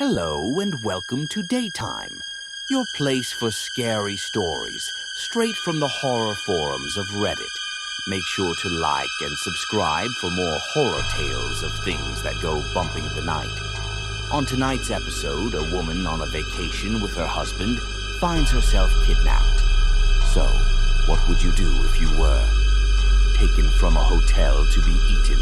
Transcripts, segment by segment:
Hello and welcome to Daytime, your place for scary stories, straight from the horror forums of Reddit. Make sure to like and subscribe for more horror tales of things that go bump in the night. On tonight's episode, a woman on a vacation with her husband finds herself kidnapped. So, what would you do if you were taken from a hotel to be eaten?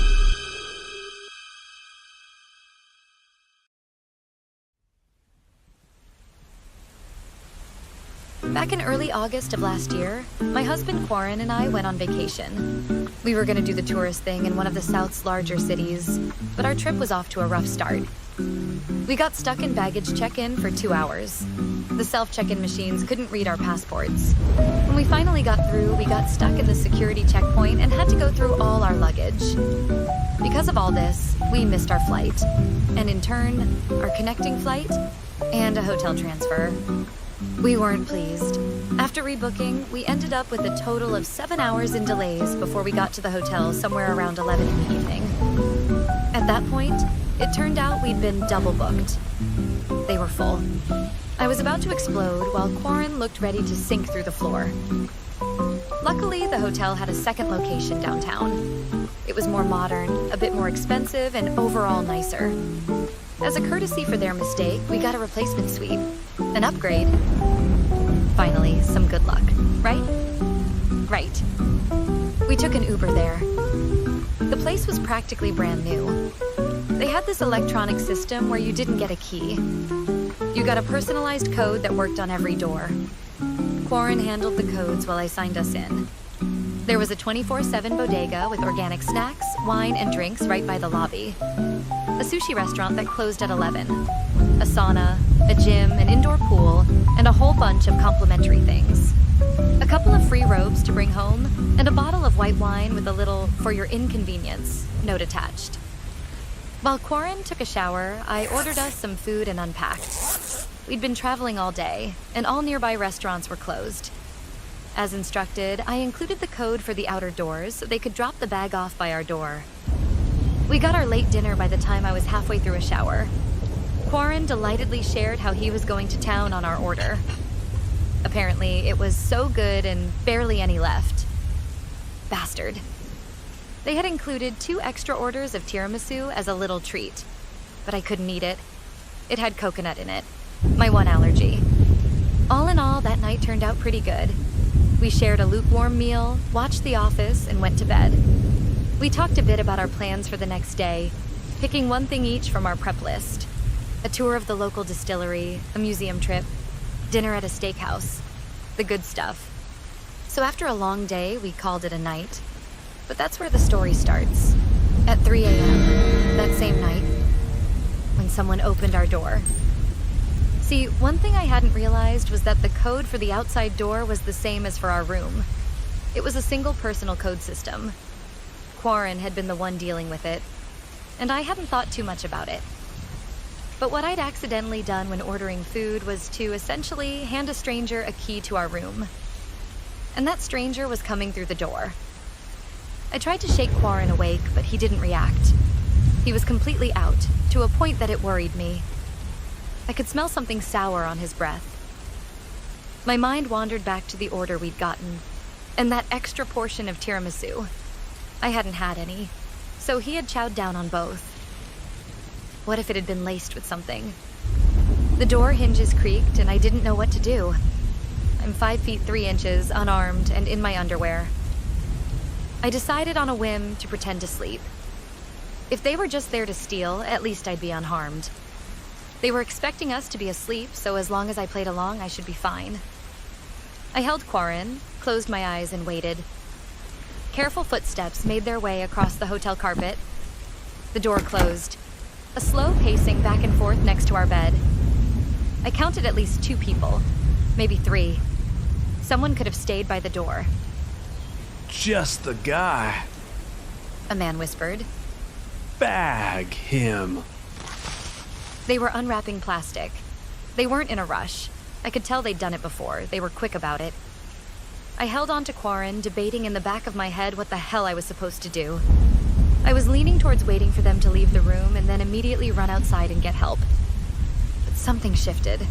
Back in early August of last year, my husband Warren and I went on vacation. We were going to do the tourist thing in one of the South's larger cities, but our trip was off to a rough start. We got stuck in baggage check-in for 2 hours. The self-check-in machines couldn't read our passports. When we finally got through, we got stuck in the security checkpoint and had to go through all our luggage. Because of all this, we missed our flight, and in turn, our connecting flight and a hotel transfer. We weren't pleased. After rebooking, we ended up with a total of 7 hours in delays before we got to the hotel somewhere around 11 in the evening. At that point, it turned out we'd been double booked. They were full. I was about to explode while Quarren looked ready to sink through the floor. Luckily, the hotel had a second location downtown. It was more modern, a bit more expensive, and overall nicer. As a courtesy for their mistake, we got a replacement suite. An upgrade. Finally, some good luck, right? Right. We took an Uber there. The place was practically brand new. They had this electronic system where you didn't get a key. You got a personalized code that worked on every door. Quarren handled the codes while I signed us in. There was a 24/7 bodega with organic snacks, wine, and drinks right by the lobby. A sushi restaurant that closed at 11. A sauna, a gym, an indoor pool, and a whole bunch of complimentary things. A couple of free robes to bring home, and a bottle of white wine with a little "for your inconvenience" note attached. While Quarren took a shower, I ordered us some food and unpacked. We'd been traveling all day, and all nearby restaurants were closed. As instructed, I included the code for the outer doors so they could drop the bag off by our door. We got our late dinner by the time I was halfway through a shower. Quarren delightedly shared how he was going to town on our order. Apparently, it was so good and barely any left. Bastard. They had included 2 extra orders of tiramisu as a little treat, but I couldn't eat it. It had coconut in it, my one allergy. All in all, that night turned out pretty good. We shared a lukewarm meal, watched The Office, and went to bed. We talked a bit about our plans for the next day, picking one thing each from our prep list. A tour of the local distillery, a museum trip, dinner at a steakhouse, the good stuff. So after a long day, we called it a night. But that's where the story starts. At 3 a.m., that same night, when someone opened our door. See, one thing I hadn't realized was that the code for the outside door was the same as for our room. It was a single personal code system. Quarren had been the one dealing with it, and I hadn't thought too much about it. But what I'd accidentally done when ordering food was to essentially hand a stranger a key to our room. And that stranger was coming through the door. I tried to shake Quarren awake, but he didn't react. He was completely out, to a point that it worried me. I could smell something sour on his breath. My mind wandered back to the order we'd gotten, and that extra portion of tiramisu. I hadn't had any, so he had chowed down on both. What if it had been laced with something? The door hinges creaked, and I didn't know what to do. I'm 5 feet 3 inches, unarmed, and in my underwear. I decided on a whim to pretend to sleep. If they were just there to steal, at least I'd be unharmed. They were expecting us to be asleep, so as long as I played along, I should be fine. I held Quarren, closed my eyes, and waited. Careful footsteps made their way across the hotel carpet. The door closed. A slow pacing back and forth next to our bed. I counted at least 2 people, maybe 3. Someone could have stayed by the door. Just the guy. A man whispered. Bag him. They were unwrapping plastic. They weren't in a rush. I could tell they'd done it before. They were quick about it. I held on to Quarren, debating in the back of my head what the hell I was supposed to do. I was leaning towards waiting for them to leave the room and then immediately run outside and get help. Something shifted.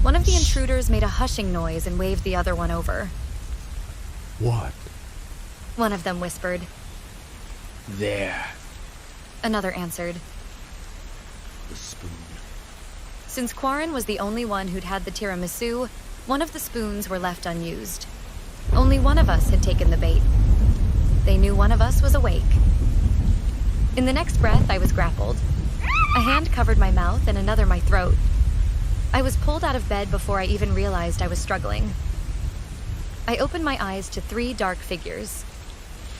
One of the intruders made a hushing noise and waved the other one over. What? One of them whispered. There. Another answered. The spoon. Since Quarren was the only one who'd had the tiramisu, one of the spoons were left unused. Only one of us had taken the bait. They knew one of us was awake. In the next breath, I was grappled. A hand covered my mouth and another my throat. I was pulled out of bed before I even realized I was struggling. I opened my eyes to 3 dark figures.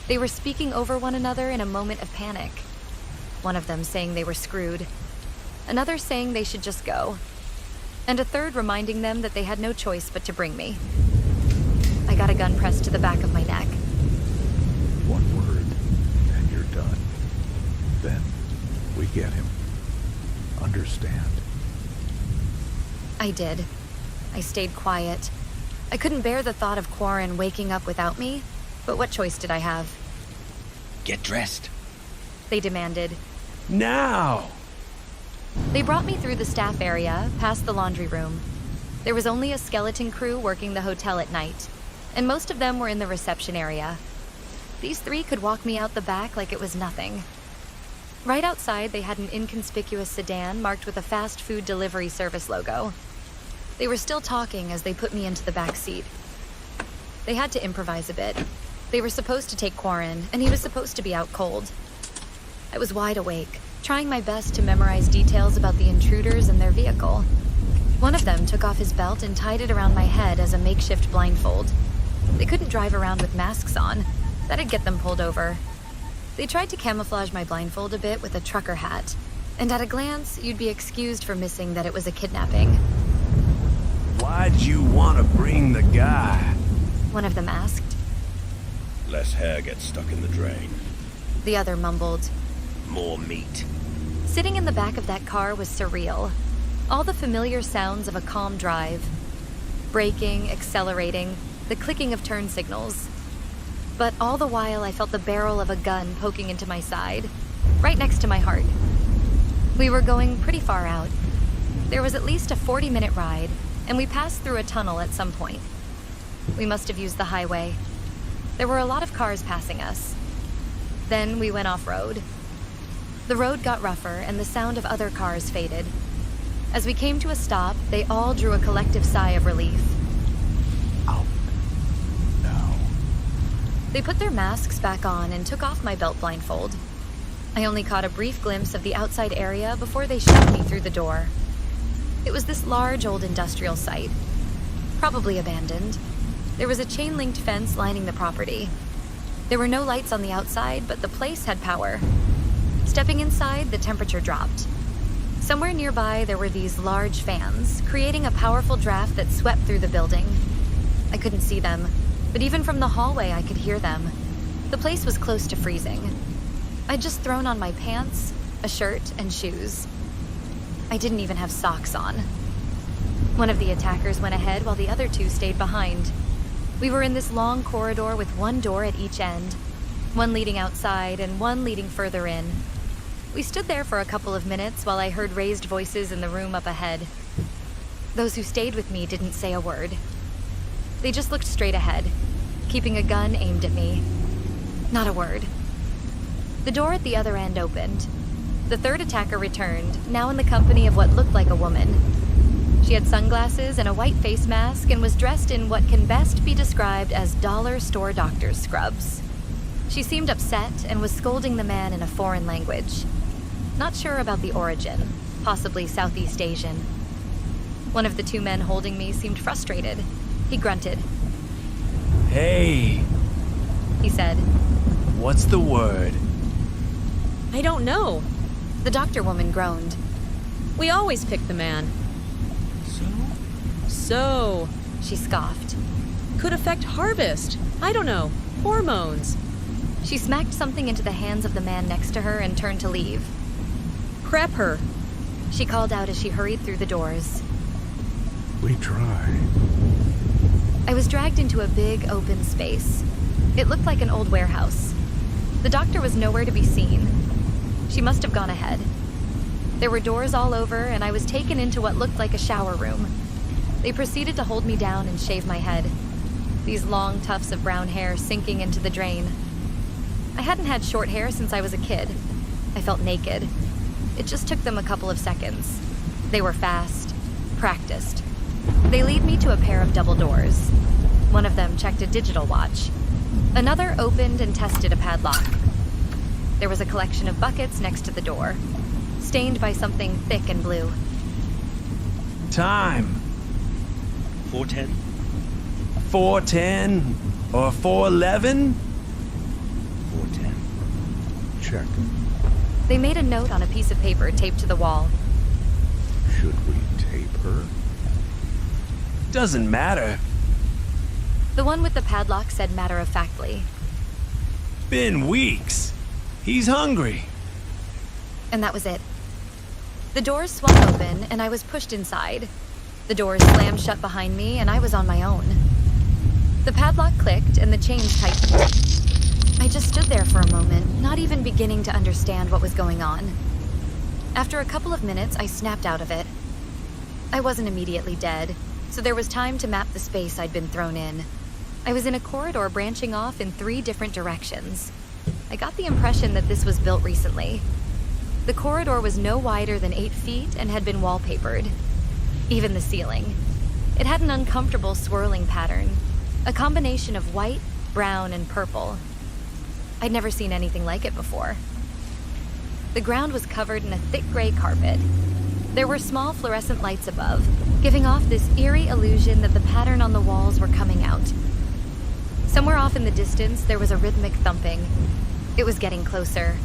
They were speaking over one another in a moment of panic. One of them saying they were screwed, another saying they should just go, and a third reminding them that they had no choice but to bring me. I got a gun pressed to the back of my neck. One word, and you're done. Then we get him. Understand? I did. I stayed quiet. I couldn't bear the thought of Quarren waking up without me, but what choice did I have? Get dressed. They demanded. Now! They brought me through the staff area, past the laundry room. There was only a skeleton crew working the hotel at night, and most of them were in the reception area. These 3 could walk me out the back like it was nothing. Right outside, they had an inconspicuous sedan marked with a fast food delivery service logo. They were still talking as they put me into the back seat. They had to improvise a bit. They were supposed to take Quarren, and he was supposed to be out cold. I was wide awake, trying my best to memorize details about the intruders and their vehicle. One of them took off his belt and tied it around my head as a makeshift blindfold. They couldn't drive around with masks on. That'd get them pulled over. They tried to camouflage my blindfold a bit with a trucker hat, and at a glance, you'd be excused for missing that it was a kidnapping. Why'd you want to bring the guy? One of them asked. Less hair gets stuck in the drain. The other mumbled. More meat. Sitting in the back of that car was surreal. All the familiar sounds of a calm drive. Braking, accelerating, the clicking of turn signals. But all the while I felt the barrel of a gun poking into my side, right next to my heart. We were going pretty far out. There was at least a 40-minute ride, and we passed through a tunnel at some point. We must have used the highway. There were a lot of cars passing us. Then we went off-road. The road got rougher, and the sound of other cars faded. As we came to a stop, they all drew a collective sigh of relief. Out. Now. They put their masks back on and took off my belt blindfold. I only caught a brief glimpse of the outside area before they shoved me through the door. It was this large old industrial site, probably abandoned. There was a chain-linked fence lining the property. There were no lights on the outside, but the place had power. Stepping inside, the temperature dropped. Somewhere nearby, there were these large fans, creating a powerful draft that swept through the building. I couldn't see them, but even from the hallway, I could hear them. The place was close to freezing. I'd just thrown on my pants, a shirt, and shoes. I didn't even have socks on. One of the attackers went ahead while the other 2 stayed behind. We were in this long corridor with one door at each end, one leading outside and one leading further in. We stood there for a couple of minutes while I heard raised voices in the room up ahead. Those who stayed with me didn't say a word. They just looked straight ahead, keeping a gun aimed at me. Not a word. The door at the other end opened. The 3rd attacker returned, now in the company of what looked like a woman. She had sunglasses and a white face mask and was dressed in what can best be described as dollar store doctor's scrubs. She seemed upset and was scolding the man in a foreign language. Not sure about the origin, possibly Southeast Asian. One of the 2 men holding me seemed frustrated. He grunted. Hey, He said. what's the word? I don't know. The doctor woman groaned. We always pick the man. So, She scoffed. could affect harvest. I don't know. Hormones. She smacked something into the hands of the man next to her and turned to leave. Prep her. She called out as she hurried through the doors. We try. I was dragged into a big, open space. It looked like an old warehouse. The doctor was nowhere to be seen. She must have gone ahead. There were doors all over, and I was taken into what looked like a shower room. They proceeded to hold me down and shave my head, these long tufts of brown hair sinking into the drain. I hadn't had short hair since I was a kid. I felt naked. It just took them a couple of seconds. They were fast, practiced. They lead me to a pair of double doors. One of them checked a digital watch. Another opened and tested a padlock. There was a collection of buckets next to the door, stained by something thick and blue. Time. 410? 410 or 411? 410. Check. They made a note on a piece of paper taped to the wall. Should we tape her? Doesn't matter. The one with the padlock said matter-of-factly. Been weeks. He's hungry. And that was it. The doors swung open, and I was pushed inside. The doors slammed shut behind me, and I was on my own. The padlock clicked, and the chains tightened. I just stood there for a moment, not even beginning to understand what was going on. After a couple of minutes, I snapped out of it. I wasn't immediately dead, so there was time to map the space I'd been thrown in. I was in a corridor branching off in 3 different directions. I got the impression that this was built recently. The corridor was no wider than 8 feet and had been wallpapered. Even the ceiling. It had an uncomfortable swirling pattern, a combination of white, brown, and purple. I'd never seen anything like it before. The ground was covered in a thick gray carpet. There were small fluorescent lights above, giving off this eerie illusion that the pattern on the walls were coming out. Somewhere off in the distance, there was a rhythmic thumping. It was getting closer.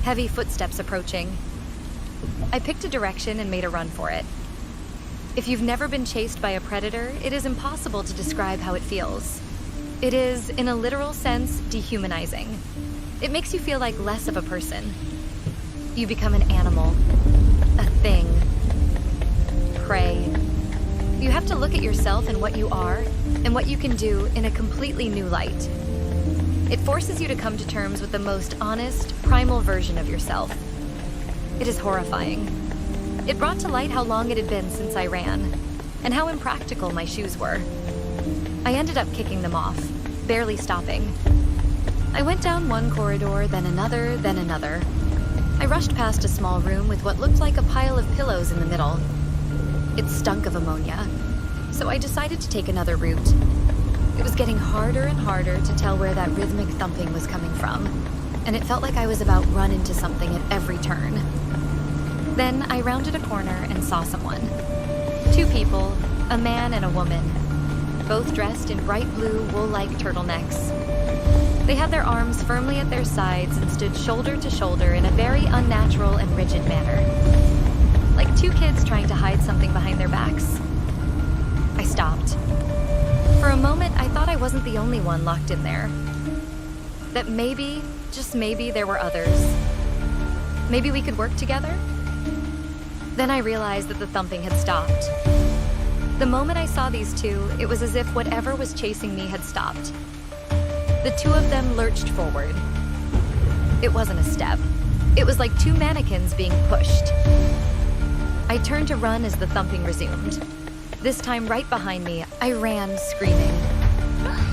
Heavy footsteps approaching. I picked a direction and made a run for it. If you've never been chased by a predator, it is impossible to describe how it feels. It is, in a literal sense, dehumanizing. It makes you feel like less of a person. You become an animal, a thing, prey. You have to look at yourself and what you are, and what you can do in a completely new light. It forces you to come to terms with the most honest, primal version of yourself. It is horrifying. It brought to light how long it had been since I ran, and how impractical my shoes were. I ended up kicking them off, barely stopping. I went down one corridor, then another, then another. I rushed past a small room with what looked like a pile of pillows in the middle. It stunk of ammonia, so I decided to take another route. It was getting harder and harder to tell where that rhythmic thumping was coming from, and it felt like I was about run into something at every turn. Then I rounded a corner and saw someone. 2 people, a man and a woman, both dressed in bright blue wool-like turtlenecks. They had their arms firmly at their sides and stood shoulder to shoulder in a very unnatural and rigid manner. Like 2 kids trying to hide something behind their backs. I stopped. For a moment, I thought I wasn't the only one locked in there. That maybe, just maybe, there were others. Maybe we could work together? Then I realized that the thumping had stopped. The moment I saw these 2, it was as if whatever was chasing me had stopped. The 2 of them lurched forward. It wasn't a step. It was like 2 mannequins being pushed. I turned to run as the thumping resumed. This time right behind me, I ran screaming.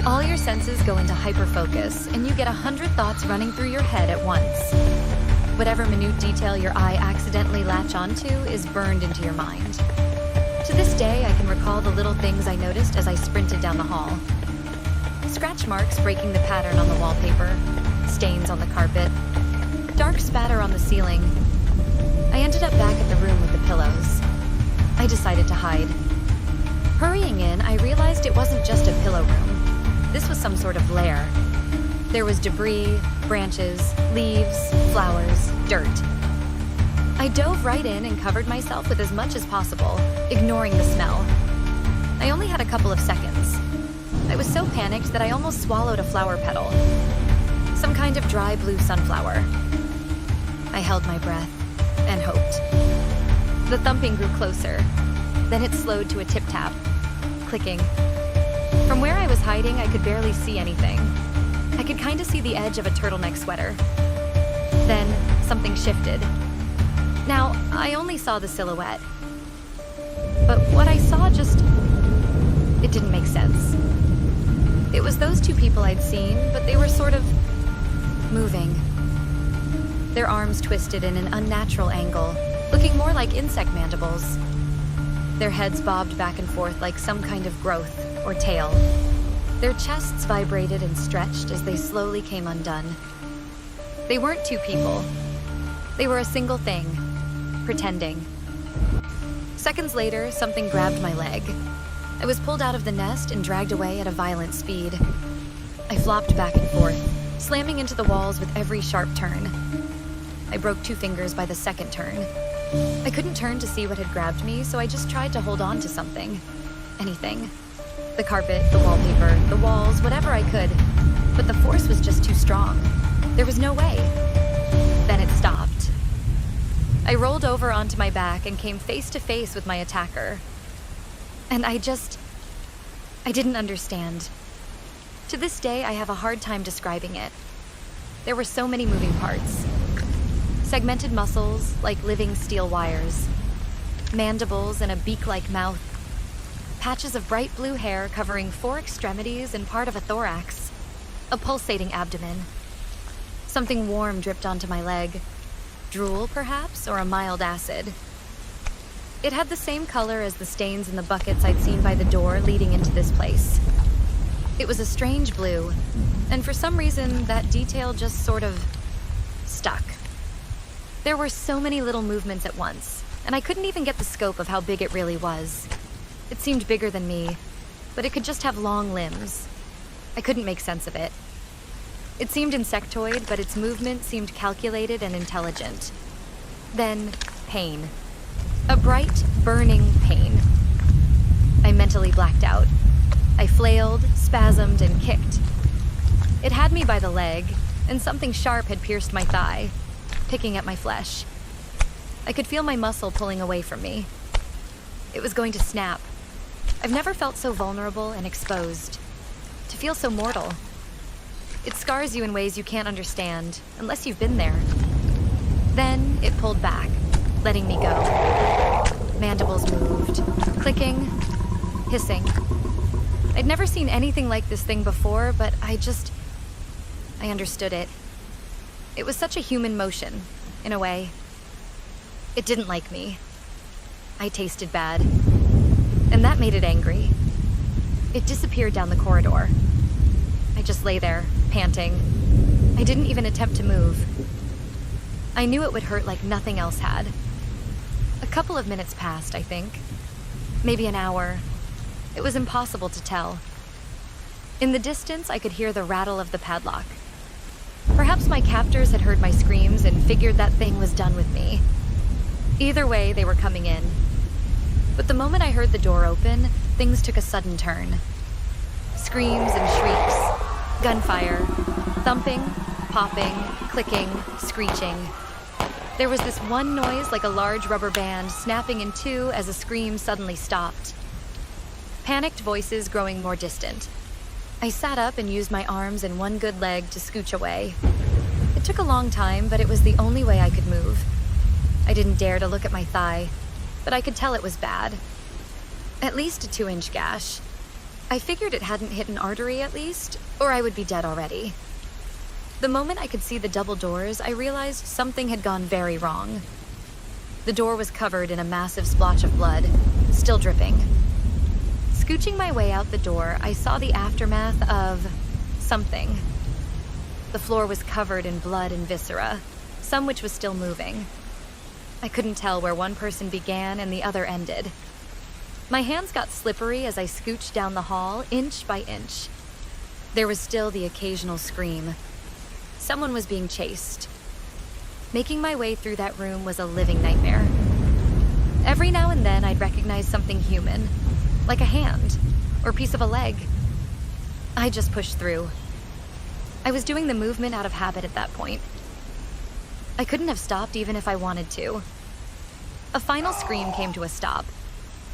All your senses go into hyperfocus, and you get 100 thoughts running through your head at once. Whatever minute detail your eye accidentally latch onto is burned into your mind. To this day, I can recall the little things I noticed as I sprinted down the hall. Scratch marks breaking the pattern on the wallpaper, stains on the carpet, dark spatter on the ceiling. I ended up back at the room with the pillows. I decided to hide. Hurrying in, I realized it wasn't just a pillow room. This was some sort of lair. There was debris, branches, leaves, flowers, dirt. I dove right in and covered myself with as much as possible, ignoring the smell. I only had a couple of seconds. I was so panicked that I almost swallowed a flower petal. Some kind of dry blue sunflower. I held my breath and hoped. The thumping grew closer. Then it slowed to a tip-tap, clicking. From where I was hiding, I could barely see anything. I could kind of see the edge of a turtleneck sweater. Then, something shifted. Now, I only saw the silhouette. But what I saw it didn't make sense. It was those two people I'd seen, but they were sort of moving. Their arms twisted in an unnatural angle, looking more like insect mandibles. Their heads bobbed back and forth like some kind of growth or tail. Their chests vibrated and stretched as they slowly came undone. They weren't two people. They were a single thing, pretending. Seconds later, something grabbed my leg. I was pulled out of the nest and dragged away at a violent speed. I flopped back and forth, slamming into the walls with every sharp turn. I broke 2 fingers by the second turn. I couldn't turn to see what had grabbed me, so I just tried to hold on to something. Anything. The carpet, the wallpaper, the walls, whatever I could. But the force was just too strong. There was no way. Then it stopped. I rolled over onto my back and came face to face with my attacker. And I didn't understand. To this day, I have a hard time describing it. There were so many moving parts. Segmented muscles, like living steel wires. Mandibles and a beak-like mouth. Patches of bright blue hair covering 4 extremities and part of a thorax. A pulsating abdomen. Something warm dripped onto my leg. Drool, perhaps, or a mild acid. It had the same color as the stains in the buckets I'd seen by the door leading into this place. It was a strange blue, and for some reason, that detail just sort of stuck. There were so many little movements at once, and I couldn't even get the scope of how big it really was. It seemed bigger than me, but it could just have long limbs. I couldn't make sense of it. It seemed insectoid, but its movement seemed calculated and intelligent. Then, pain. A bright, burning pain. I mentally blacked out. I flailed, spasmed, and kicked. It had me by the leg, and something sharp had pierced my thigh, picking at my flesh. I could feel my muscle pulling away from me. It was going to snap. I've never felt so vulnerable and exposed. To feel so mortal. It scars you in ways you can't understand, unless you've been there. Then it pulled back, letting me go. Mandibles moved, clicking, hissing. I'd never seen anything like this thing before, but I understood it. It was such a human motion, in a way. It didn't like me. I tasted bad. And that made it angry. It disappeared down the corridor. I just lay there, panting. I didn't even attempt to move. I knew it would hurt like nothing else had. A couple of minutes passed, I think. Maybe an hour. It was impossible to tell. In the distance, I could hear the rattle of the padlock. Perhaps my captors had heard my screams and figured that thing was done with me. Either way, they were coming in. But the moment I heard the door open, things took a sudden turn. Screams and shrieks, gunfire, thumping, popping, clicking, screeching. There was this one noise like a large rubber band snapping in 2 as a scream suddenly stopped. Panicked voices growing more distant. I sat up and used my arms and one good leg to scooch away. It took a long time, but it was the only way I could move. I didn't dare to look at my thigh, but I could tell it was bad. At least a 2-inch gash. I figured it hadn't hit an artery at least, or I would be dead already. The moment I could see the double doors, I realized something had gone very wrong. The door was covered in a massive splotch of blood, still dripping. Scooching my way out the door, I saw the aftermath of something. The floor was covered in blood and viscera, some which was still moving. I couldn't tell where one person began and the other ended. My hands got slippery as I scooched down the hall, inch by inch. There was still the occasional scream. Someone was being chased. Making my way through that room was a living nightmare. Every now and then I'd recognize something human, like a hand or piece of a leg. I just pushed through. I was doing the movement out of habit at that point. I couldn't have stopped even if I wanted to. A final scream came to a stop.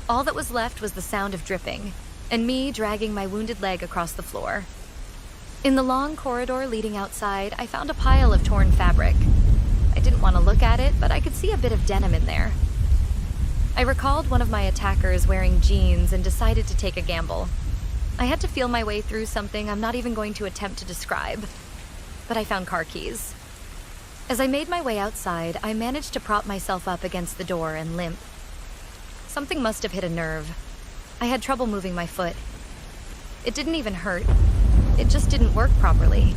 All that was left was the sound of dripping, and me dragging my wounded leg across the floor. In the long corridor leading outside, I found a pile of torn fabric. I didn't want to look at it, but I could see a bit of denim in there. I recalled one of my attackers wearing jeans and decided to take a gamble. I had to feel my way through something I'm not even going to attempt to describe, but I found car keys. As I made my way outside, I managed to prop myself up against the door and limp. Something must have hit a nerve. I had trouble moving my foot. It didn't even hurt. It just didn't work properly.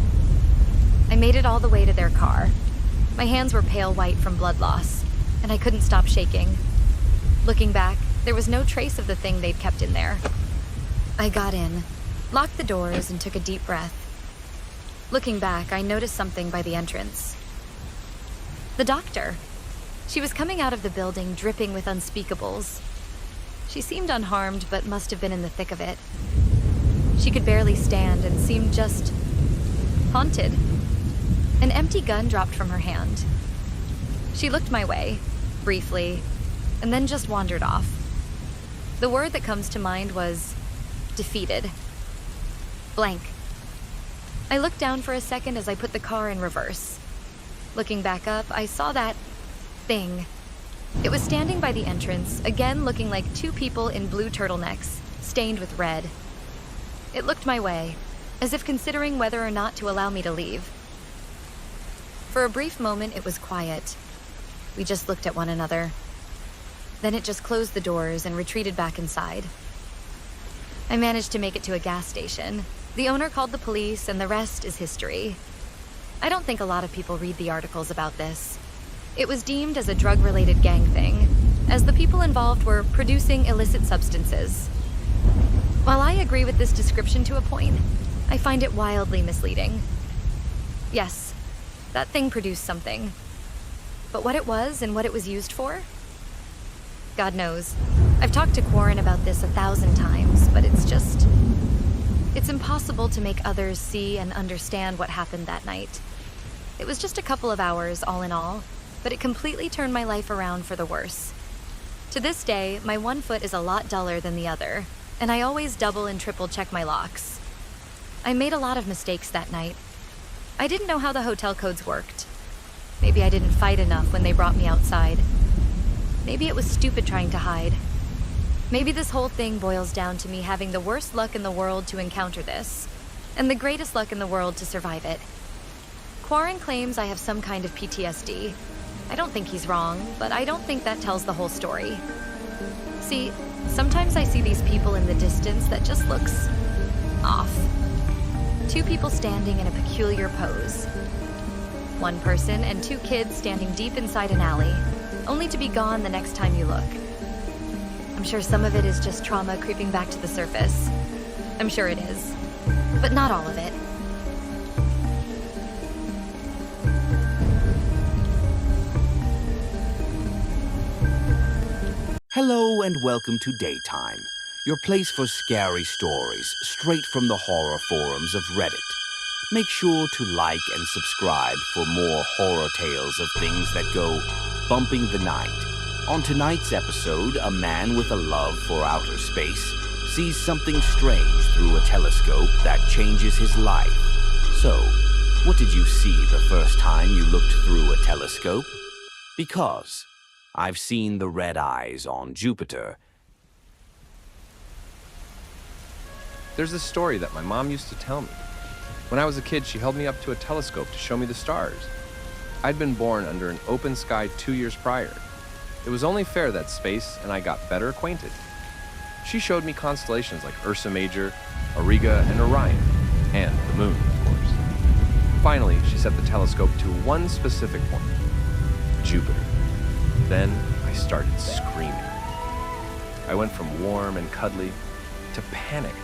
I made it all the way to their car. My hands were pale white from blood loss, and I couldn't stop shaking. Looking back, there was no trace of the thing they'd kept in there. I got in, locked the doors, and took a deep breath. Looking back, I noticed something by the entrance. The doctor. She was coming out of the building dripping with unspeakables. She seemed unharmed, but must have been in the thick of it. She could barely stand and seemed just haunted. An empty gun dropped from her hand. She looked my way, briefly, and then just wandered off. The word that comes to mind was defeated. Blank. I looked down for a second as I put the car in reverse. Looking back up, I saw that thing. It was standing by the entrance, again looking like two people in blue turtlenecks, stained with red. It looked my way, as if considering whether or not to allow me to leave. For a brief moment, it was quiet. We just looked at one another. Then it just closed the doors and retreated back inside. I managed to make it to a gas station. The owner called the police, and the rest is history. I don't think a lot of people read the articles about this. It was deemed as a drug-related gang thing, as the people involved were producing illicit substances. While I agree with this description to a point, I find it wildly misleading. Yes, that thing produced something. But what it was and what it was used for? God knows. I've talked to Quarren about this 1,000 times, but it's impossible to make others see and understand what happened that night. It was just a couple of hours, all in all, but it completely turned my life around for the worse. To this day, my one foot is a lot duller than the other, and I always double and triple check my locks. I made a lot of mistakes that night. I didn't know how the hotel codes worked. Maybe I didn't fight enough when they brought me outside. Maybe it was stupid trying to hide. Maybe this whole thing boils down to me having the worst luck in the world to encounter this, and the greatest luck in the world to survive it. Quarren claims I have some kind of PTSD. I don't think he's wrong, but I don't think that tells the whole story. See, sometimes I see these people in the distance that just looks off. Two people standing in a peculiar pose. One person and two kids standing deep inside an alley, only to be gone the next time you look. I'm sure some of it is just trauma creeping back to the surface. I'm sure it is, but not all of it. Hello and welcome to Daytime, your place for scary stories straight from the horror forums of Reddit. Make sure to like and subscribe for more horror tales of things that go bumping the night. On tonight's episode, a man with a love for outer space sees something strange through a telescope that changes his life. So, what did you see the first time you looked through a telescope? Because I've seen the red eyes on Jupiter. There's this story that my mom used to tell me. When I was a kid, she held me up to a telescope to show me the stars. I'd been born under an open sky 2 years prior. It was only fair that space and I got better acquainted. She showed me constellations like Ursa Major, Auriga, and Orion, and the moon, of course. Finally, she set the telescope to one specific point, Jupiter. Then I started screaming. I went from warm and cuddly to panicked,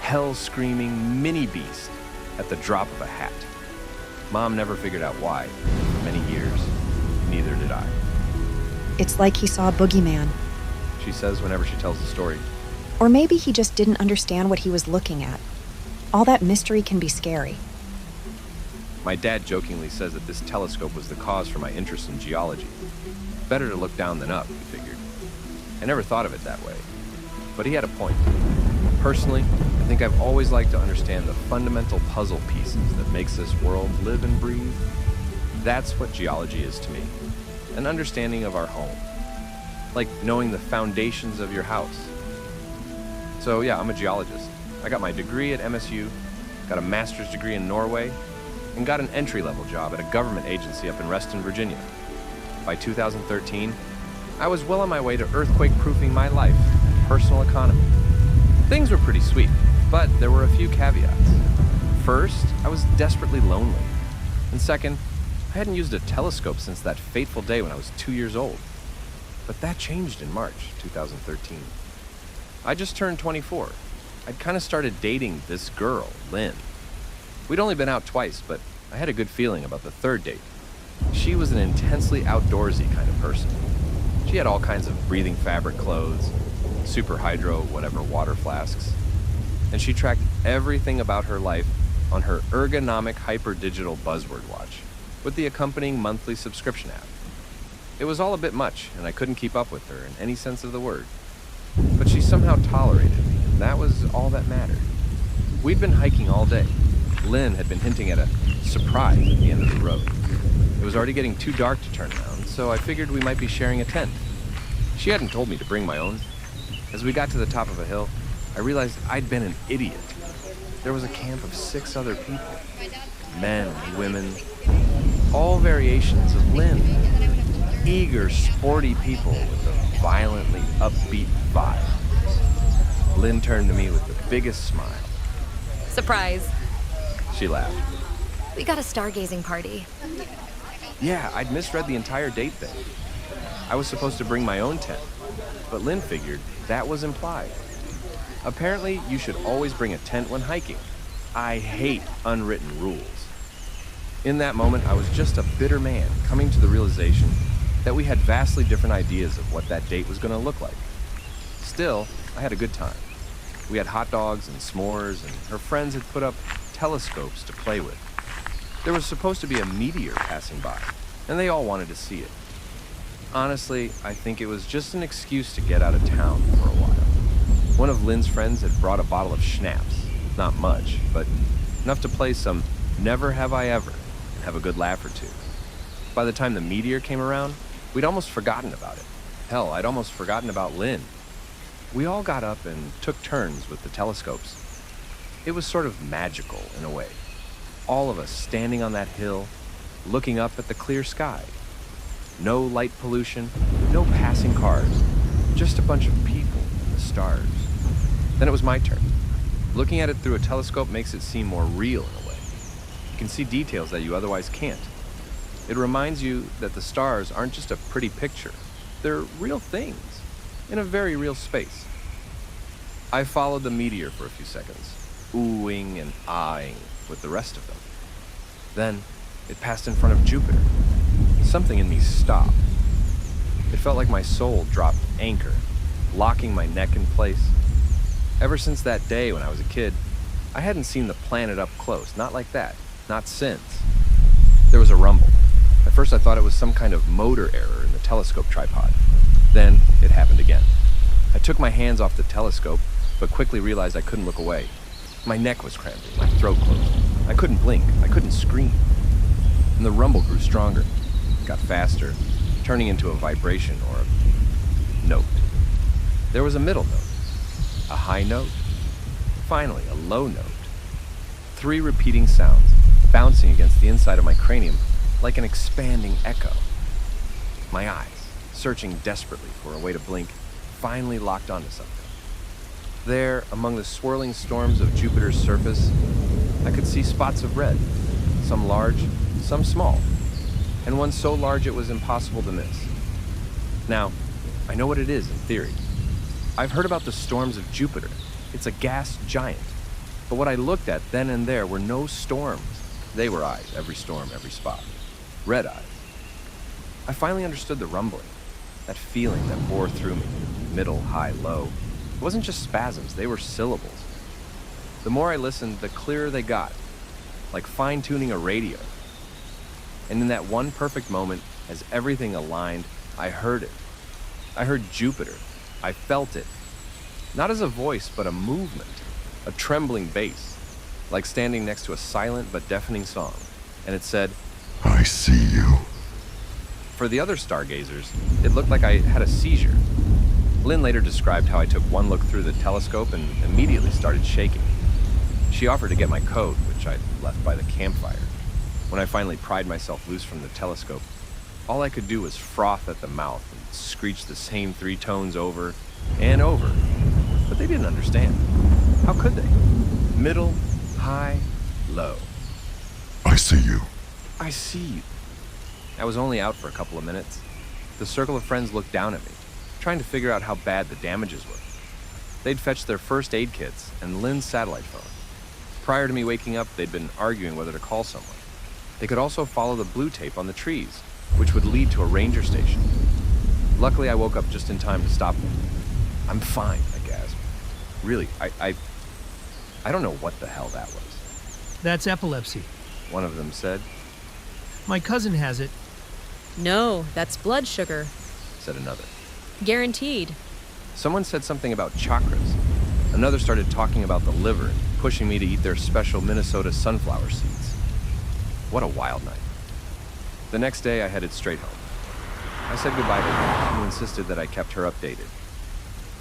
hell-screaming mini-beast at the drop of a hat. Mom never figured out why for many years. Neither did I. It's like he saw a boogeyman. She says whenever she tells the story. Or maybe he just didn't understand what he was looking at. All that mystery can be scary. My dad jokingly says that this telescope was the cause for my interest in geology. Better to look down than up, he figured. I never thought of it that way. But he had a point. Personally, I think I've always liked to understand the fundamental puzzle pieces that makes this world live and breathe. That's what geology is to me. An understanding of our home. Like knowing the foundations of your house. So yeah, I'm a geologist. I got my degree at MSU, got a master's degree in Norway, and got an entry-level job at a government agency up in Reston, Virginia. By 2013, I was well on my way to earthquake-proofing my life and personal economy. Things were pretty sweet, but there were a few caveats. First, I was desperately lonely. And second, I hadn't used a telescope since that fateful day when I was 2 years old. But that changed in March 2013. I just turned 24. I'd kind of started dating this girl, Lynn. We'd only been out twice, but I had a good feeling about the third date. She was an intensely outdoorsy kind of person. She had all kinds of breathing fabric clothes, super hydro, whatever water flasks. And she tracked everything about her life on her ergonomic hyper-digital buzzword watch, with the accompanying monthly subscription app. It was all a bit much, and I couldn't keep up with her in any sense of the word. But she somehow tolerated me, and that was all that mattered. We'd been hiking all day. Lynn had been hinting at a surprise at the end of the road. It was already getting too dark to turn around, so I figured we might be sharing a tent. She hadn't told me to bring my own. As we got to the top of a hill, I realized I'd been an idiot. There was a camp of 6 other people. Men and women, all variations of Lynn. Eager, sporty people with a violently upbeat vibe. Lynn turned to me with the biggest smile. Surprise. She laughed. We got a stargazing party. Yeah, I'd misread the entire date thing. I was supposed to bring my own tent, but Lynn figured that was implied. Apparently, you should always bring a tent when hiking. I hate unwritten rules. In that moment, I was just a bitter man coming to the realization that we had vastly different ideas of what that date was going to look like. Still, I had a good time. We had hot dogs and s'mores, and her friends had put up telescopes to play with. There was supposed to be a meteor passing by, and they all wanted to see it. Honestly, I think it was just an excuse to get out of town for a while. One of Lynn's friends had brought a bottle of schnapps. Not much, but enough to play some Never Have I Ever and have a good laugh or two. By the time the meteor came around, we'd almost forgotten about it. Hell, I'd almost forgotten about Lynn. We all got up and took turns with the telescopes. It was sort of magical in a way. All of us standing on that hill, looking up at the clear sky. No light pollution, no passing cars, just a bunch of people and the stars. Then it was my turn. Looking at it through a telescope makes it seem more real in a way. You can see details that you otherwise can't. It reminds you that the stars aren't just a pretty picture. They're real things, in a very real space. I followed the meteor for a few seconds, oohing and ahhing with the rest of them. Then, it passed in front of Jupiter. Something in me stopped. It felt like my soul dropped anchor, locking my neck in place. Ever since that day when I was a kid, I hadn't seen the planet up close, not like that, not since. There was a rumble. At first I thought it was some kind of motor error in the telescope tripod. Then it happened again. I took my hands off the telescope, but quickly realized I couldn't look away. My neck was cramping, my throat closed. I couldn't blink, I couldn't scream. And the rumble grew stronger, got faster, turning into a vibration or a note. There was a middle note, a high note, finally a low note. 3 repeating sounds, bouncing against the inside of my cranium like an expanding echo. My eyes, searching desperately for a way to blink, finally locked onto something. There, among the swirling storms of Jupiter's surface, I could see spots of red, some large, some small, and one so large it was impossible to miss. Now, I know what it is in theory. I've heard about the storms of Jupiter. It's a gas giant. But what I looked at then and there were no storms. They were eyes, every storm, every spot. Red eyes. I finally understood the rumbling, that feeling that bore through me, middle, high, low. It wasn't just spasms, they were syllables. The more I listened, the clearer they got, like fine-tuning a radio. And in that one perfect moment, as everything aligned, I heard it. I heard Jupiter. I felt it. Not as a voice, but a movement, a trembling bass, like standing next to a silent but deafening song. And it said, I see you. For the other stargazers, it looked like I had a seizure. Lynn later described how I took one look through the telescope and immediately started shaking. She offered to get my coat, which I'd left by the campfire. When I finally pried myself loose from the telescope, all I could do was froth at the mouth and screech the same 3 tones over and over. But they didn't understand. How could they? Middle, high, low. I see you. I see you. I was only out for a couple of minutes. The circle of friends looked down at me, trying to figure out how bad the damages were. They'd fetched their first aid kits and Lynn's satellite phone. Prior to me waking up, they'd been arguing whether to call someone. They could also follow the blue tape on the trees, which would lead to a ranger station. Luckily, I woke up just in time to stop them. I'm fine, I gasped. Really, I don't know what the hell that was. That's epilepsy. One of them said. My cousin has it. No, that's blood sugar. Said another. Guaranteed. Someone said something about chakras. Another started talking about the liver and pushing me to eat their special Minnesota sunflower seeds. What a wild night. The next day, I headed straight home. I said goodbye to her, who insisted that I kept her updated.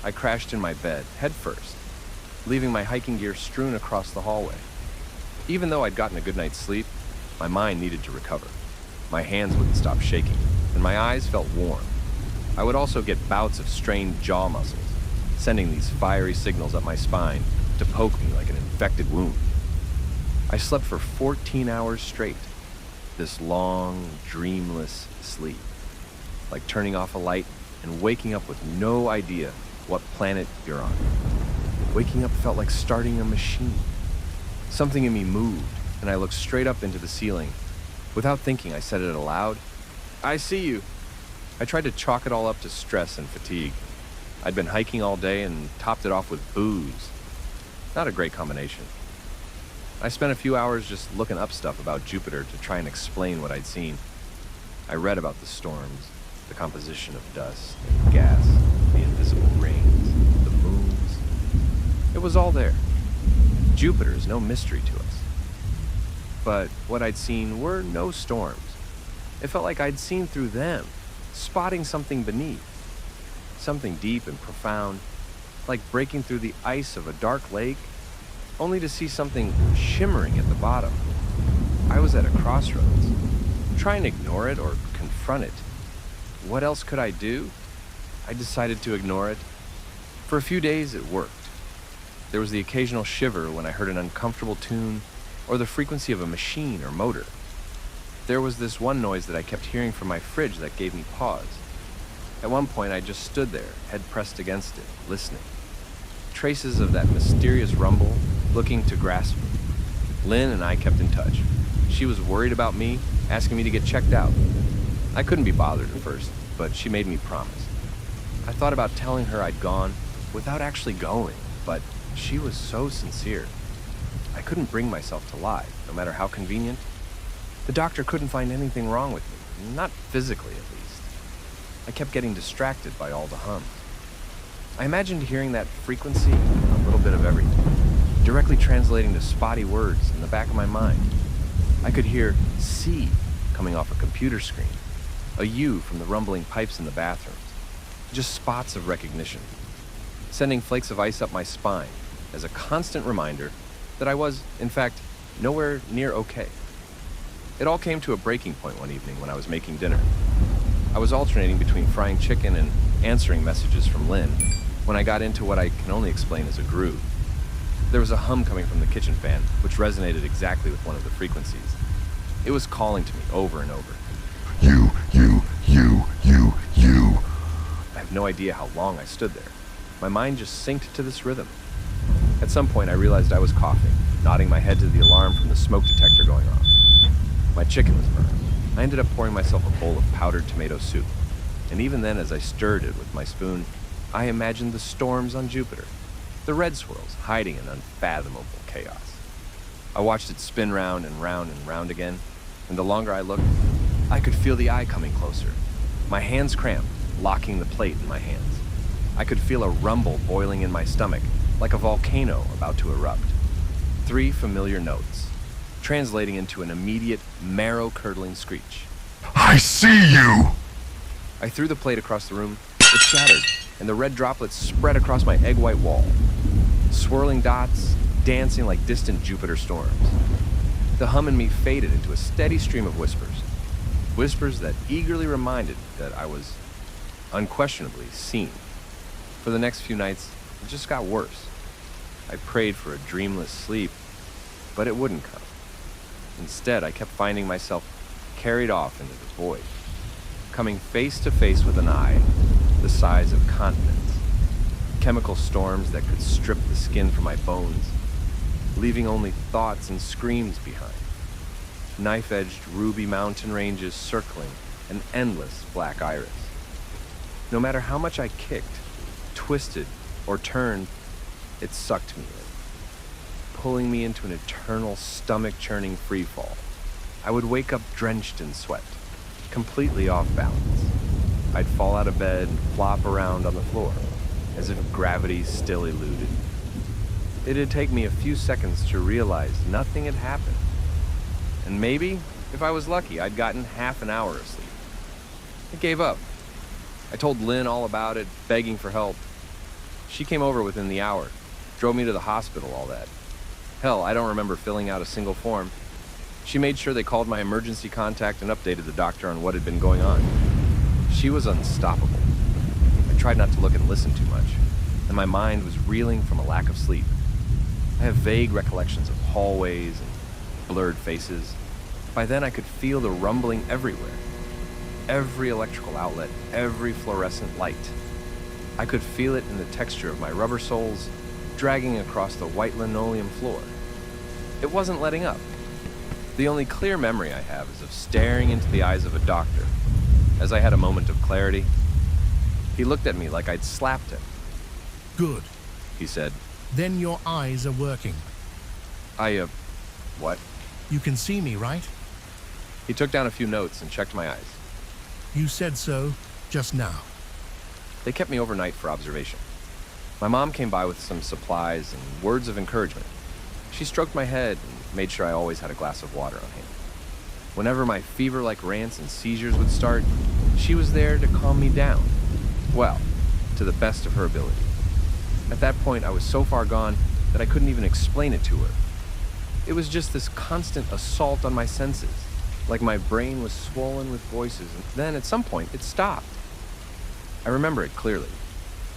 I crashed in my bed, head first, leaving my hiking gear strewn across the hallway. Even though I'd gotten a good night's sleep, my mind needed to recover. My hands wouldn't stop shaking, and my eyes felt warm. I would also get bouts of strained jaw muscles, sending these fiery signals up my spine to poke me like an infected wound. I slept for 14 hours straight. This long, dreamless sleep. Like turning off a light and waking up with no idea what planet you're on. Waking up felt like starting a machine. Something in me moved, and I looked straight up into the ceiling. Without thinking, I said it aloud. I see you. I tried to chalk it all up to stress and fatigue. I'd been hiking all day and topped it off with booze. Not a great combination. I spent a few hours just looking up stuff about Jupiter to try and explain what I'd seen. I read about the storms, the composition of dust and gas, the invisible rains, the moons. It was all there. Jupiter is no mystery to us. But what I'd seen were no storms. It felt like I'd seen through them, spotting something beneath. Something deep and profound, like breaking through the ice of a dark lake, only to see something shimmering at the bottom. I was at a crossroads. Try and ignore it or confront it. What else could I do? I decided to ignore it. For a few days, it worked. There was the occasional shiver when I heard an uncomfortable tune or the frequency of a machine or motor. There was this one noise that I kept hearing from my fridge that gave me pause. At one point, I just stood there, head pressed against it, listening. Traces of that mysterious rumble, looking to grasp me. Lynn and I kept in touch. She was worried about me, asking me to get checked out. I couldn't be bothered at first, but she made me promise. I thought about telling her I'd gone without actually going, but she was so sincere. I couldn't bring myself to lie, no matter how convenient. The doctor couldn't find anything wrong with me, not physically at least. I kept getting distracted by all the hums. I imagined hearing that frequency, a little bit of everything, directly translating to spotty words in the back of my mind. I could hear C coming off a computer screen, a U from the rumbling pipes in the bathrooms, just spots of recognition, sending flakes of ice up my spine as a constant reminder that I was, in fact, nowhere near okay. It all came to a breaking point one evening when I was making dinner. I was alternating between frying chicken and answering messages from Lynn when I got into what I can only explain as a groove. There was a hum coming from the kitchen fan, which resonated exactly with one of the frequencies. It was calling to me over and over. You. I have no idea how long I stood there. My mind just synced to this rhythm. At some point, I realized I was coughing, nodding my head to the alarm from the smoke detector going off. My chicken was burned. I ended up pouring myself a bowl of powdered tomato soup. And even then, as I stirred it with my spoon, I imagined the storms on Jupiter, the red swirls hiding in unfathomable chaos. I watched it spin round and round and round again, and the longer I looked, I could feel the eye coming closer. My hands cramped, locking the plate in my hands. I could feel a rumble boiling in my stomach, like a volcano about to erupt. 3 familiar notes. translating into an immediate, marrow-curdling screech. I see you! I threw the plate across the room. It shattered, and the red droplets spread across my egg-white wall. Swirling dots, dancing like distant Jupiter storms. The hum in me faded into a steady stream of whispers. Whispers that eagerly reminded that I was unquestionably seen. For the next few nights, it just got worse. I prayed for a dreamless sleep, but it wouldn't come. Instead, I kept finding myself carried off into the void, coming face to face with an eye the size of continents, chemical storms that could strip the skin from my bones, leaving only thoughts and screams behind, knife-edged ruby mountain ranges circling an endless black iris. No matter how much I kicked, twisted, or turned, it sucked me in, pulling me into an eternal stomach-churning freefall. I would wake up drenched in sweat, completely off balance. I'd fall out of bed and flop around on the floor, as if gravity still eluded. It'd take me a few seconds to realize nothing had happened. And maybe, if I was lucky, I'd gotten half an hour of sleep. I gave up. I told Lynn all about it, begging for help. She came over within the hour, drove me to the hospital, all that. Hell, I don't remember filling out a single form. She made sure they called my emergency contact and updated the doctor on what had been going on. She was unstoppable. I tried not to look and listen too much, and my mind was reeling from a lack of sleep. I have vague recollections of hallways and blurred faces. By then I could feel the rumbling everywhere. Every electrical outlet, every fluorescent light. I could feel it in the texture of my rubber soles dragging across the white linoleum floor. It wasn't letting up. The only clear memory I have is of staring into the eyes of a doctor. As I had a moment of clarity, he looked at me like I'd slapped him. Good. He said, Then your eyes are working. What? You can see me, right? He took down a few notes and checked my eyes. You said so just now. They kept me overnight for observation. My mom came by with some supplies and words of encouragement. She stroked my head and made sure I always had a glass of water on hand. Whenever my fever-like rants and seizures would start, she was there to calm me down. Well, to the best of her ability. At that point, I was so far gone that I couldn't even explain it to her. It was just this constant assault on my senses, like my brain was swollen with voices, and then at some point, it stopped. I remember it clearly.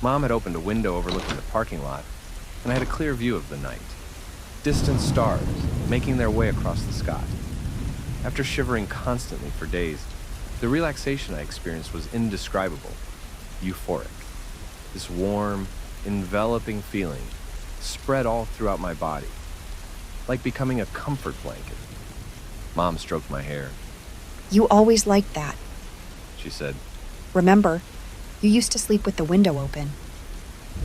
Mom had opened a window overlooking the parking lot, and I had a clear view of the night. Distant stars making their way across the sky. After shivering constantly for days, the relaxation I experienced was indescribable, euphoric. This warm, enveloping feeling spread all throughout my body, like becoming a comfort blanket. Mom stroked my hair. You always liked that. She said, Remember, you used to sleep with the window open.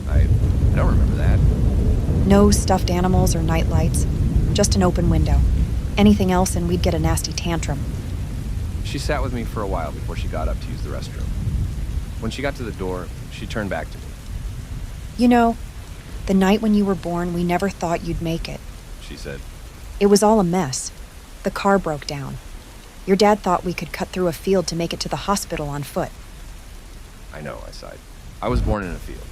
I don't remember that. No stuffed animals or night lights, just an open window. Anything else and we'd get a nasty tantrum. She sat with me for a while before she got up to use the restroom. When she got to the door, she turned back to me. You know, the night when you were born, we never thought you'd make it. She said, It was all a mess. The car broke down. Your dad thought we could cut through a field to make it to the hospital on foot. I know, I sighed. I was born in a field.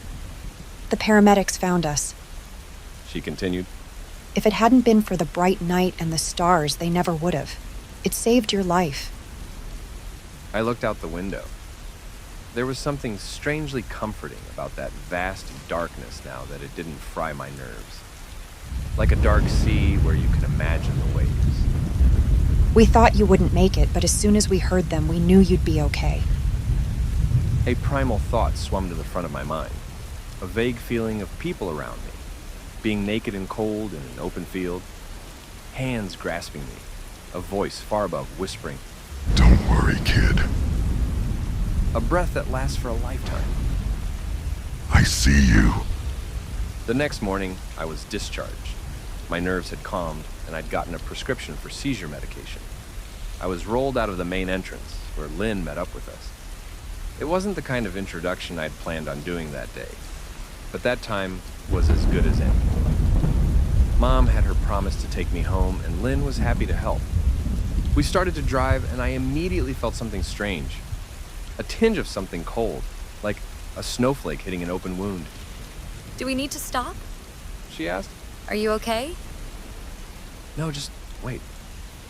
The paramedics found us. She continued, If it hadn't been for the bright night and the stars, they never would have. It saved your life. I looked out the window. There was something strangely comforting about that vast darkness now that it didn't fry my nerves. Like a dark sea where you can imagine the waves. We thought you wouldn't make it, but as soon as we heard them, we knew you'd be okay. A primal thought swum to the front of my mind. A vague feeling of people around me. Being naked and cold in an open field. Hands grasping me. A voice far above whispering. Don't worry, kid. A breath that lasts for a lifetime. I see you. The next morning, I was discharged. My nerves had calmed, and I'd gotten a prescription for seizure medication. I was rolled out of the main entrance, where Lynn met up with us. It wasn't the kind of introduction I'd planned on doing that day, but that time was as good as any. Mom had her promise to take me home, and Lynn was happy to help. We started to drive, and I immediately felt something strange. A tinge of something cold, like a snowflake hitting an open wound. Do we need to stop? She asked. Are you okay? No, just wait.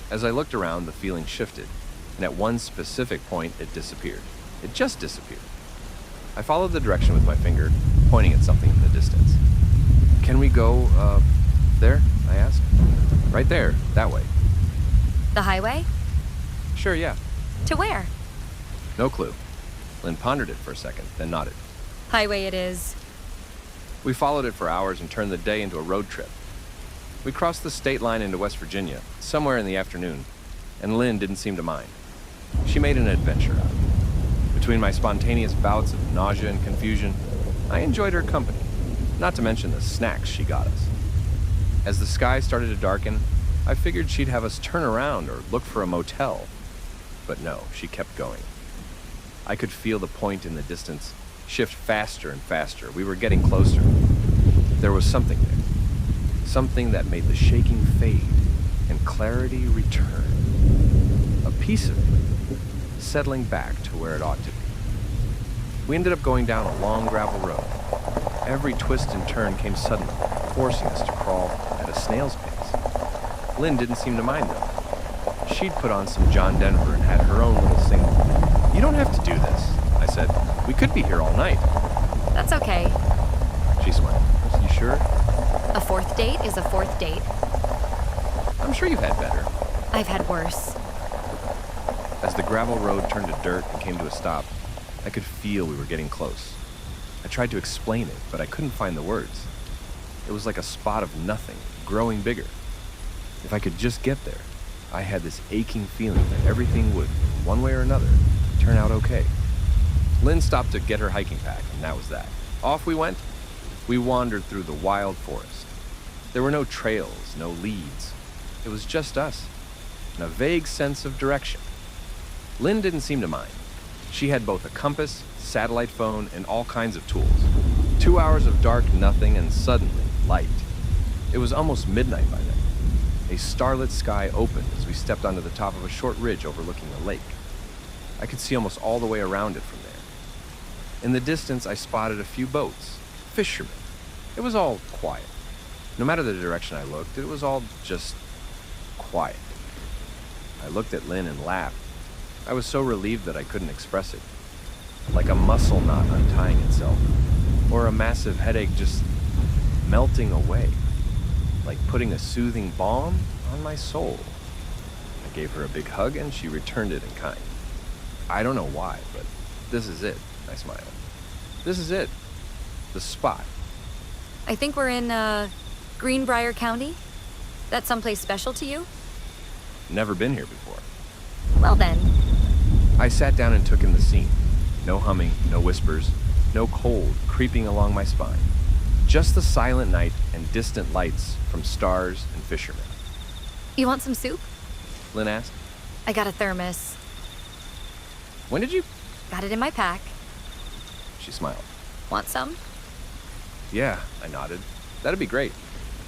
As I looked around, the feeling shifted, and at one specific point, it disappeared. It just disappeared. I followed the direction with my finger, pointing at something in the distance. Can we go, there? I asked. Right there, that way. The highway? Sure, yeah. To where? No clue. Lynn pondered it for a second, then nodded. Highway it is. We followed it for hours and turned the day into a road trip. We crossed the state line into West Virginia, somewhere in the afternoon, and Lynn didn't seem to mind. She made an adventure out of it. Between my spontaneous bouts of nausea and confusion, I enjoyed her company, not to mention the snacks she got us. As the sky started to darken, I figured she'd have us turn around or look for a motel. But no, she kept going. I could feel the point in the distance shift faster and faster. We were getting closer. There was something there. Something that made the shaking fade and clarity return. A piece of it, settling back to where it ought to be. We ended up going down a long gravel road. Every twist and turn came suddenly, forcing us to crawl at a snail's pace. Lynn didn't seem to mind though. She'd put on some John Denver and had her own little single. You don't have to do this, I said. We could be here all night. That's okay. She smiled. You sure? A fourth date is a fourth date. I'm sure you've had better. I've had worse. As the gravel road turned to dirt and came to a stop, I could feel we were getting close. I tried to explain it, but I couldn't find the words. It was like a spot of nothing, growing bigger. If I could just get there, I had this aching feeling that everything would, one way or another, turn out okay. Lynn stopped to get her hiking pack, and that was that. Off we went. We wandered through the wild forest. There were no trails, no leads. It was just us, and a vague sense of direction. Lynn didn't seem to mind. She had both a compass, satellite phone, and all kinds of tools. 2 hours of dark nothing, and suddenly, light. It was almost midnight by then. A starlit sky opened as we stepped onto the top of a short ridge overlooking a lake. I could see almost all the way around it from there. In the distance, I spotted a few boats, fishermen. It was all quiet. No matter the direction I looked, it was all just quiet. I looked at Lynn and laughed. I was so relieved that I couldn't express it. Like a muscle knot untying itself, or a massive headache just melting away. Like putting a soothing balm on my soul. I gave her a big hug and she returned it in kind. I don't know why, but this is it, I smiled. This is it. The spot. I think we're in, Greenbrier County? That's someplace special to you? Never been here before. Well then. I sat down and took in the scene. No humming, no whispers, no cold creeping along my spine. Just the silent night and distant lights from stars and fishermen. You want some soup? Lynn asked. I got a thermos. When did you? Got it in my pack. She smiled. Want some? Yeah, I nodded. That'd be great.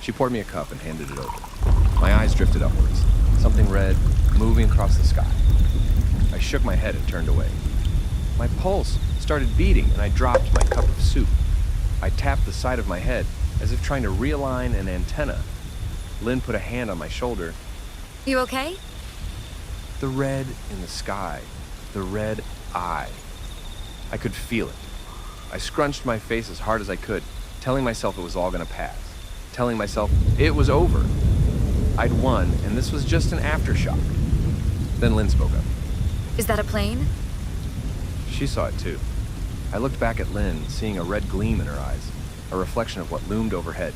She poured me a cup and handed it over. My eyes drifted upwards. Something red, moving across the sky. I shook my head and turned away. My pulse started beating and I dropped my cup of soup. I tapped the side of my head as if trying to realign an antenna. Lynn put a hand on my shoulder. You okay? The red in the sky. The red eye. I could feel it. I scrunched my face as hard as I could, telling myself it was all gonna pass. Telling myself it was over. I'd won, and this was just an aftershock. Then Lynn spoke up. Is that a plane? She saw it too. I looked back at Lynn, seeing a red gleam in her eyes, a reflection of what loomed overhead.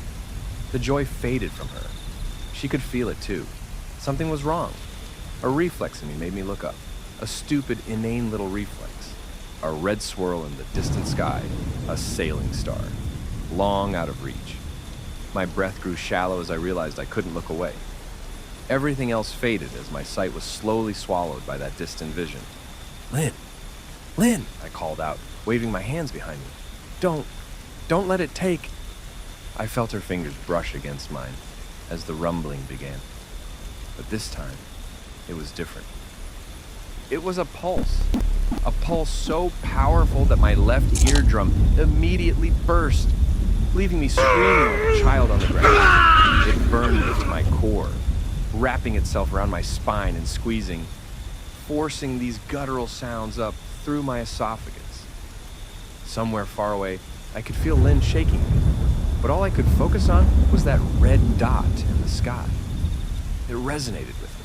The joy faded from her. She could feel it too. Something was wrong. A reflex in me made me look up. A stupid, inane little reflex. A red swirl in the distant sky. A sailing star. Long out of reach. My breath grew shallow as I realized I couldn't look away. Everything else faded as my sight was slowly swallowed by that distant vision. Lynn! Lynn! I called out, waving my hands behind me. Don't let it take... I felt her fingers brush against mine. as the rumbling began. But this time, it was different. It was a pulse so powerful that my left eardrum immediately burst, leaving me screaming like a child on the ground. It burned me to my core, wrapping itself around my spine and squeezing, forcing these guttural sounds up through my esophagus. Somewhere far away, I could feel Lynn shaking me, but all I could focus on was that red dot in the sky. It resonated with me.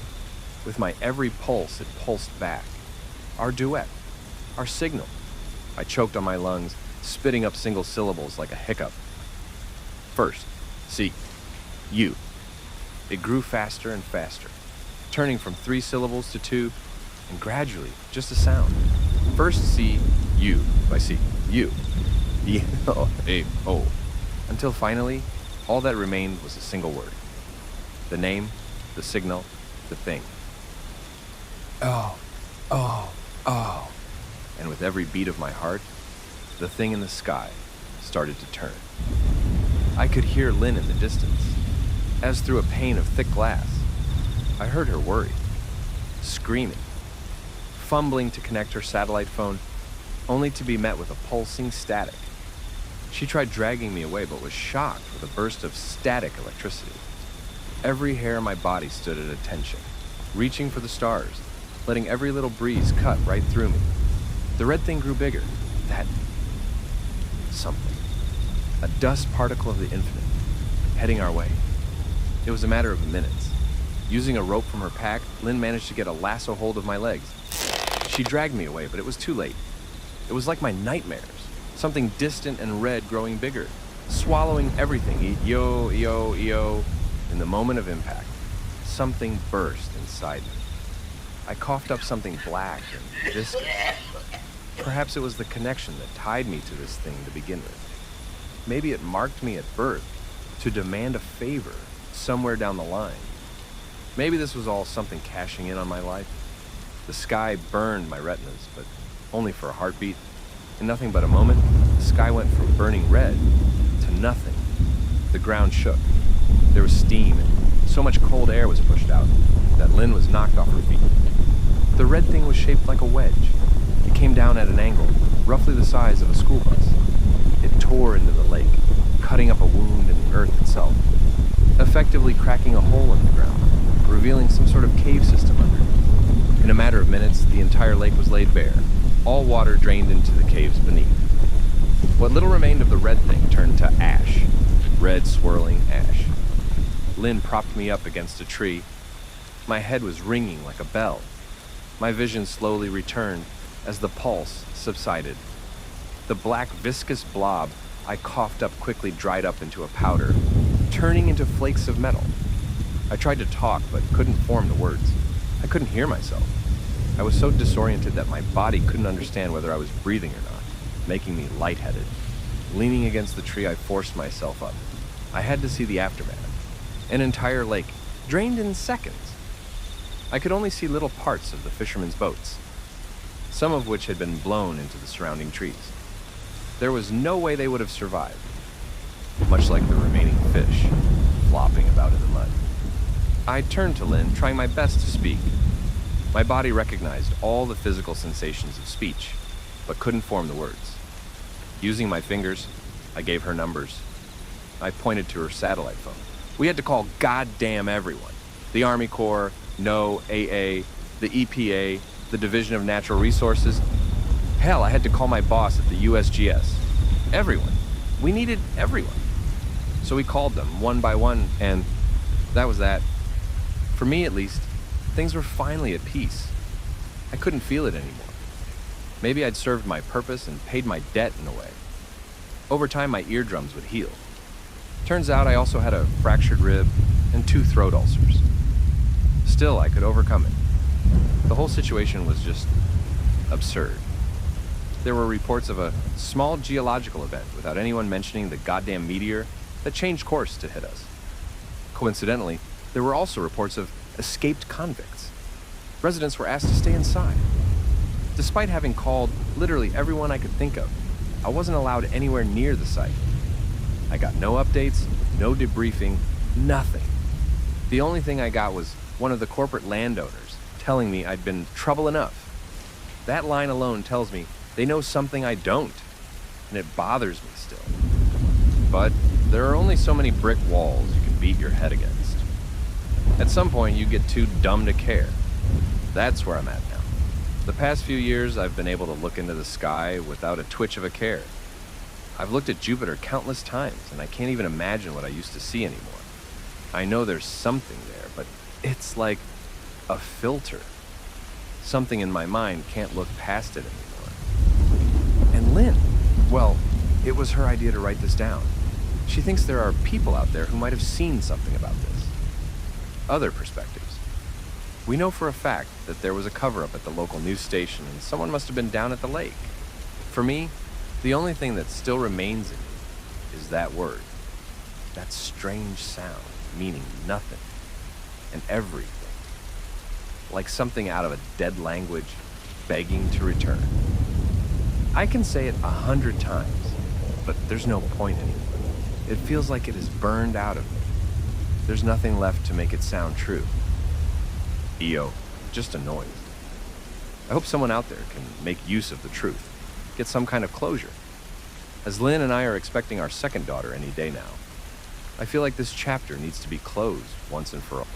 With my every pulse, it pulsed back. Our duet, our signal. I choked on my lungs, spitting up single syllables like a hiccup. First, C, U. It grew faster and faster, turning from 3 syllables to 2, and gradually, just a sound. First C, U, by C, U, E-O, until finally, all that remained was a single word. The name, the signal, the thing. Oh. And with every beat of my heart, the thing in the sky started to turn. I could hear Lynn in the distance, as through a pane of thick glass. I heard her worried, screaming, fumbling to connect her satellite phone, only to be met with a pulsing static. She tried dragging me away, but was shocked with a burst of static electricity. Every hair in my body stood at attention, reaching for the stars, letting every little breeze cut right through me. The red thing grew bigger. That something. A dust particle of the infinite, heading our way. It was a matter of minutes. Using a rope from her pack, Lynn managed to get a lasso hold of my legs. She dragged me away, but it was too late. It was like my nightmares. Something distant and red growing bigger, swallowing everything. Yo. In the moment of impact, something burst inside me. I coughed up something black and viscous. Perhaps it was the connection that tied me to this thing to begin with. Maybe it marked me at birth to demand a favor somewhere down the line. Maybe this was all something cashing in on my life. The sky burned my retinas, but only for a heartbeat. In nothing but a moment, the sky went from burning red to nothing. The ground shook. There was steam, and so much cold air was pushed out that Lynn was knocked off her feet. The red thing was shaped like a wedge. It came down at an angle, roughly the size of a school bus. It tore into the lake, cutting up a wound in the earth itself, effectively cracking a hole in the ground, revealing some sort of cave system under. In a matter of minutes, the entire lake was laid bare. All water drained into the caves beneath. What little remained of the red thing turned to ash, red swirling ash. Lynn propped me up against a tree. My head was ringing like a bell. My vision slowly returned as the pulse subsided. The black viscous blob I coughed up quickly dried up into a powder, turning into flakes of metal. I tried to talk, but couldn't form the words. I couldn't hear myself. I was so disoriented that my body couldn't understand whether I was breathing or not, making me lightheaded. Leaning against the tree, I forced myself up. I had to see the aftermath. An entire lake, drained in seconds. I could only see little parts of the fishermen's boats, some of which had been blown into the surrounding trees. There was no way they would have survived, much like the remaining fish, flopping about in the mud. I turned to Lynn, trying my best to speak. My body recognized all the physical sensations of speech, but couldn't form the words. Using my fingers, I gave her numbers. I pointed to her satellite phone. We had to call goddamn everyone. The Army Corps, NO, AA, the EPA, the Division of Natural Resources. Hell, I had to call my boss at the USGS. Everyone. We needed everyone. So we called them one by one, and that was that. For me, at least, things were finally at peace. I couldn't feel it anymore. Maybe I'd served my purpose and paid my debt in a way. Over time, my eardrums would heal. Turns out I also had a fractured rib and 2 throat ulcers. Still, I could overcome it. The whole situation was just absurd. There were reports of a small geological event without anyone mentioning the goddamn meteor that changed course to hit us. Coincidentally, there were also reports of escaped convicts. Residents were asked to stay inside. Despite having called literally everyone I could think of, I wasn't allowed anywhere near the site. I got no updates, no debriefing, nothing. The only thing I got was one of the corporate landowners telling me I'd been trouble enough. That line alone tells me they know something I don't, and it bothers me still. But there are only so many brick walls you can beat your head against. At some point, you get too dumb to care. That's where I'm at now. The past few years, I've been able to look into the sky without a twitch of a care. I've looked at Jupiter countless times, and I can't even imagine what I used to see anymore. I know there's something there, but it's like a filter. Something in my mind can't look past it anymore. And Lynn, well, it was her idea to write this down. She thinks there are people out there who might have seen something about this. Other perspectives. We know for a fact that there was a cover-up at the local news station and someone must have been down at the lake. For me, the only thing that still remains in me is that word. That strange sound, meaning nothing and everything. Like something out of a dead language, begging to return. I can say it 100 times, but there's no point anymore. It feels like it is burned out of me. There's nothing left to make it sound true. EO, just a noise. I hope someone out there can make use of the truth, get some kind of closure. As Lynn and I are expecting our second daughter any day now, I feel like this chapter needs to be closed once and for all.